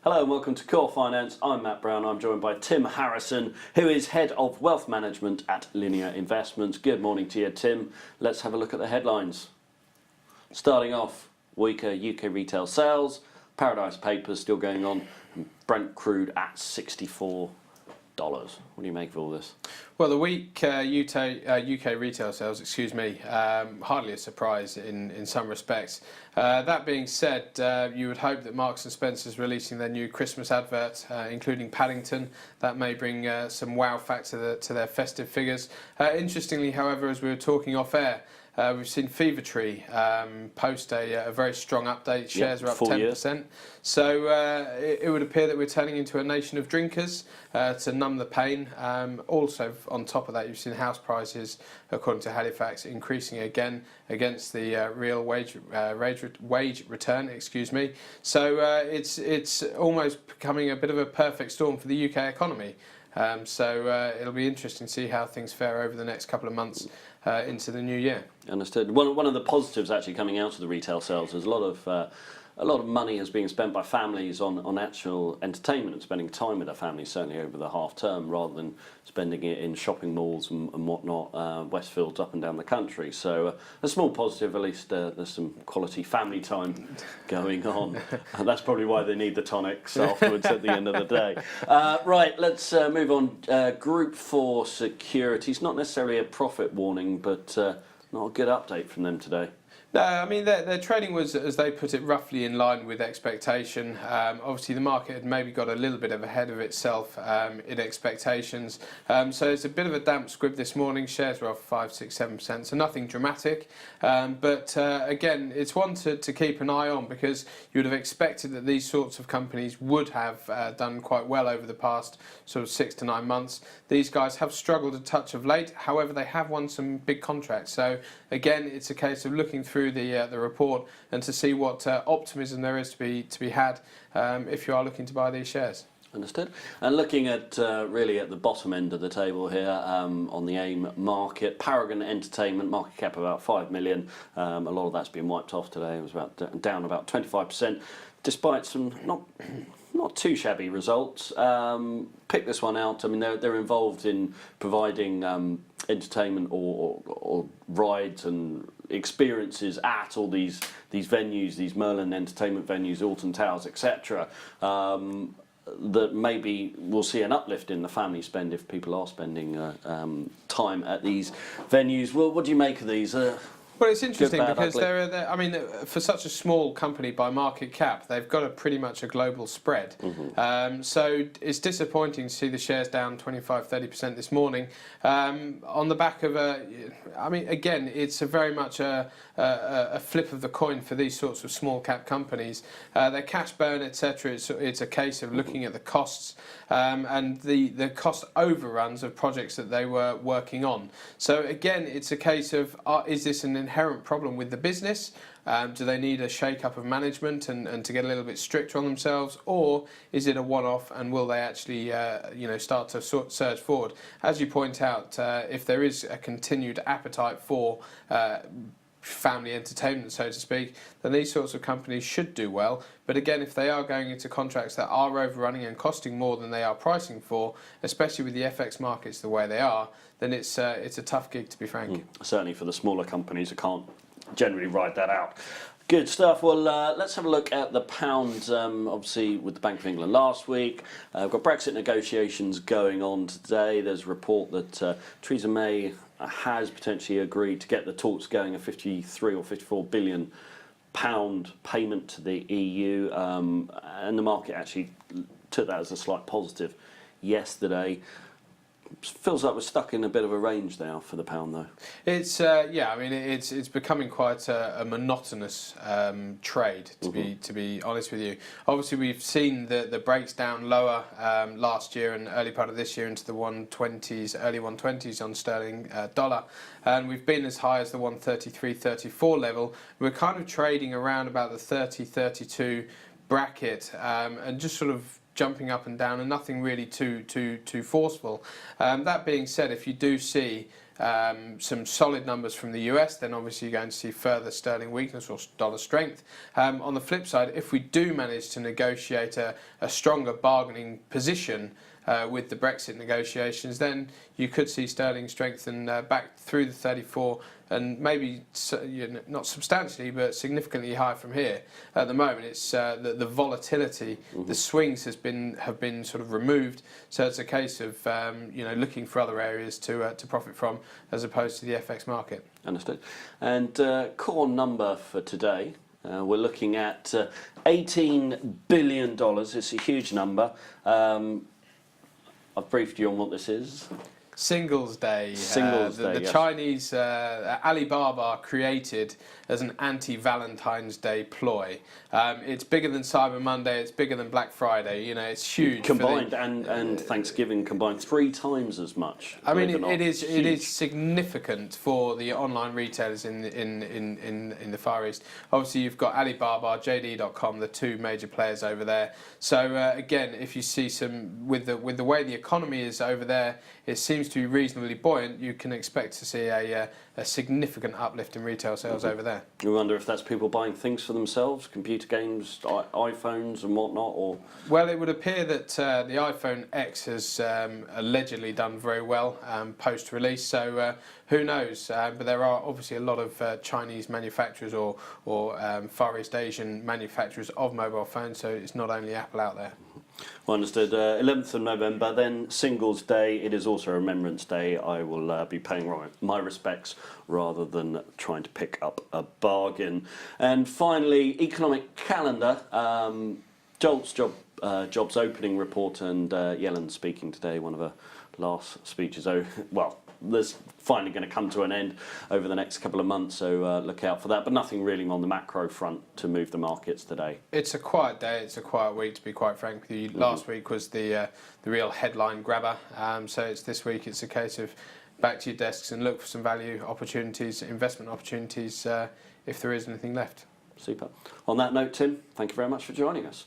Hello and welcome to Core Finance. I'm Matt Brown. I'm joined by Tim Harrison, who is Head of Wealth Management at Linear Investments. Good morning to you, Tim. Let's have a look at the headlines. Starting off, weaker UK retail sales, Paradise Papers still going on, and Brent crude at $64. What do you make of all this? Well, the weak UK retail sales, hardly a surprise in some respects. That being said, you would hope that Marks & Spencer's releasing their new Christmas advert, including Paddington. That may bring some wow factor to their festive figures. Interestingly, however, as we were talking off air, we've seen FeverTree post a very strong update. Shares are up 10%. So it would appear that we're turning into a nation of drinkers to numb the pain. Also, on top of that, you've seen house prices, according to Halifax, increasing again against the real wage return. So it's almost becoming a bit of a perfect storm for the UK economy. So it'll be interesting to see how things fare over the next couple of months into the new year. Understood. One of the positives actually coming out of the retail sales is a lot of money is being spent by families on actual entertainment and spending time with their families, certainly over the half term, rather than spending it in shopping malls and whatnot, Westfields up and down the country. So a small positive, at least there's some quality family time going on. And that's probably why they need the tonics afterwards at the end of the day. Right, let's move on. Group 4 Securities, not necessarily a profit warning, but not a good update from them today. No, I mean, their trading was, as they put it, roughly in line with expectation. Obviously, the market had maybe got a little bit ahead of itself in expectations. So it's a bit of a damp squib this morning. Shares were off 5, 6, 7%, so nothing dramatic. But again, it's one to keep an eye on, because you would have expected that these sorts of companies would have done quite well over the past sort of 6 to 9 months. These guys have struggled a touch of late. However, they have won some big contracts. So again, it's a case of looking through the report and to see what optimism there is to be had if you are looking to buy these shares. Understood. And looking at really at the bottom end of the table here on the AIM market, Peregrine Entertainment, market cap about 5 million. A lot of that's been wiped off today. It was down about 25%, despite some not too shabby results. Pick this one out. I mean, they're involved in providing entertainment or rides and experiences at all these venues, these Merlin entertainment venues, Alton Towers, etc. That maybe we'll see an uplift in the family spend if people are spending time at these venues. Well, what do you make of these? Well, it's interesting Good, bad, because ugly. I mean, for such a small company by market cap, they've got pretty much a global spread. So it's disappointing to see the shares down 25-30% this morning on the back of I mean, again, it's very much a flip of the coin for these sorts of small cap companies. Their cash burn, etc. It's a case of looking at the costs and the cost overruns of projects that they were working on. So again, it's a case of is this an inherent problem with the business? Do they need a shake-up of management and to get a little bit stricter on themselves, or is it a one-off and will they actually start to surge forward? As you point out, if there is a continued appetite for family entertainment, so to speak, then these sorts of companies should do well. But again, if they are going into contracts that are overrunning and costing more than they are pricing for, especially with the FX markets the way they are, then it's a tough gig, to be frank. Certainly for the smaller companies who can't generally ride that out. Good stuff. Well, let's have a look at the pound, obviously with the Bank of England last week. We've got Brexit negotiations going on today. There's a report that Theresa May has potentially agreed to get the talks going, a 53 or 54 billion pound payment to the EU, and the market actually took that as a slight positive yesterday. Feels like we're stuck in a bit of a range now for the pound, though. It's yeah, I mean it's becoming quite a monotonous trade, to be honest with you. Obviously, we've seen the breaks down lower last year and early part of this year into the 120s, early 120s on sterling dollar, and we've been as high as the 133.34 level. We're kind of trading around about the 30.32 bracket, and just sort of jumping up and down, and nothing really too forceful. That being said, if you do see some solid numbers from the US, then obviously you're going to see further sterling weakness or dollar strength. On the flip side, if we do manage to negotiate a stronger bargaining position with the Brexit negotiations, then you could see sterling strengthen back through the 34 and maybe not substantially but significantly higher from here. At the moment, it's the volatility, the swings have been sort of removed, so it's a case of looking for other areas to profit from as opposed to the FX market. Understood. And core number for today. We're looking at $18 billion. It's a huge number. I've briefed you on what this is. Singles Day. Singles Day, the yes. Chinese Alibaba created as an anti-Valentine's Day ploy. It's bigger than Cyber Monday. It's bigger than Black Friday. It's huge. Combined and Thanksgiving combined 3 times as much. I mean, it is significant for the online retailers in the Far East. Obviously, you've got Alibaba, JD.com, the 2 major players over there. So again, if you see some with the way the economy is over there, it seems to be reasonably buoyant. You can expect to see a significant uplift in retail sales over there. We wonder if that's people buying things for themselves, computer games, iPhones and whatnot, or... Well, it would appear that the iPhone X has allegedly done very well post-release, so who knows? But there are obviously a lot of Chinese manufacturers or Far East Asian manufacturers of mobile phones, so it's not only Apple out there. Well, understood. 11th of November, then Singles Day. It is also Remembrance Day. I will be paying my respects rather than trying to pick up a bargain. And finally, economic calendar. Jobs opening report, and Yellen speaking today, one of her last speeches. Well, there's finally going to come to an end over the next couple of months, so look out for that. But nothing really on the macro front to move the markets today. It's a quiet day. It's a quiet week, to be quite frank with you. Last week was the real headline grabber. So it's this week. It's a case of back to your desks and look for some value opportunities, investment opportunities, if there is anything left. Super. On that note, Tim, thank you very much for joining us.